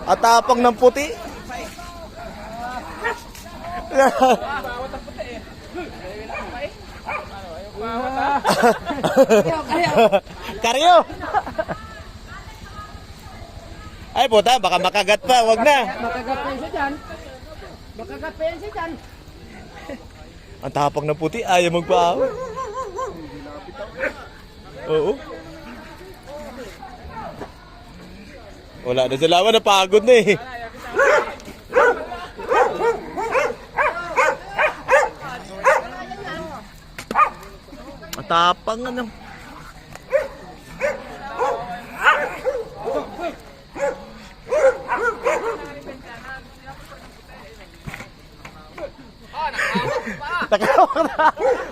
At tapang ng puti. Karyo. Ay puta, baka makagat pa, wag na. Makagat pa yan siya dyan. Makagat pa yan siya dyan. Ang tapang ng puti, ayaw magpaawat. Oo. Wala na sa lawan, napagod na eh. Matapang ano.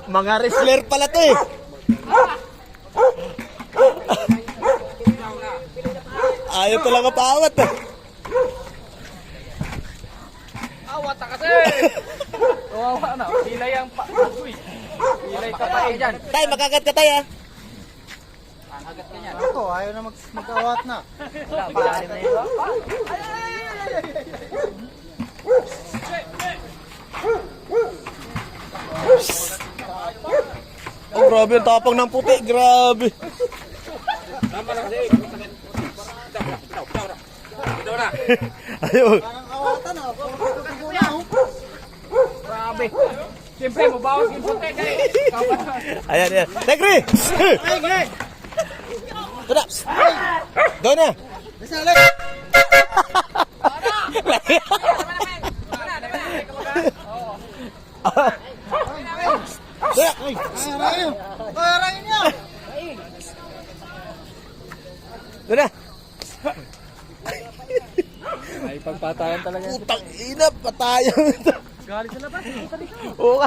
Mga wrestler pala to eh. Ayaw talaga paawat eh. Awat ka kasi. Kawawa na. Hilay ang uy. Hilay ka tayo dyan. Tay, makagat ka tay ah. Makagat ka niyan. Ako, ayaw na mag-awat na. Wala, paalim na yun. Oh, grabe ang tapang ng puti, grabe. Ayun. Parang awatan na. Grabe. Siyempre, mabawas yung puti. Ayan, ayan. Tegri! Tegri! Tada! Doon na! Nasalik! Doon na! Arayin! Arayin niya! Doon na! Ay, pagpatayan talaga. Putang ina, patayan ito. Galit sa labas. Oo ka.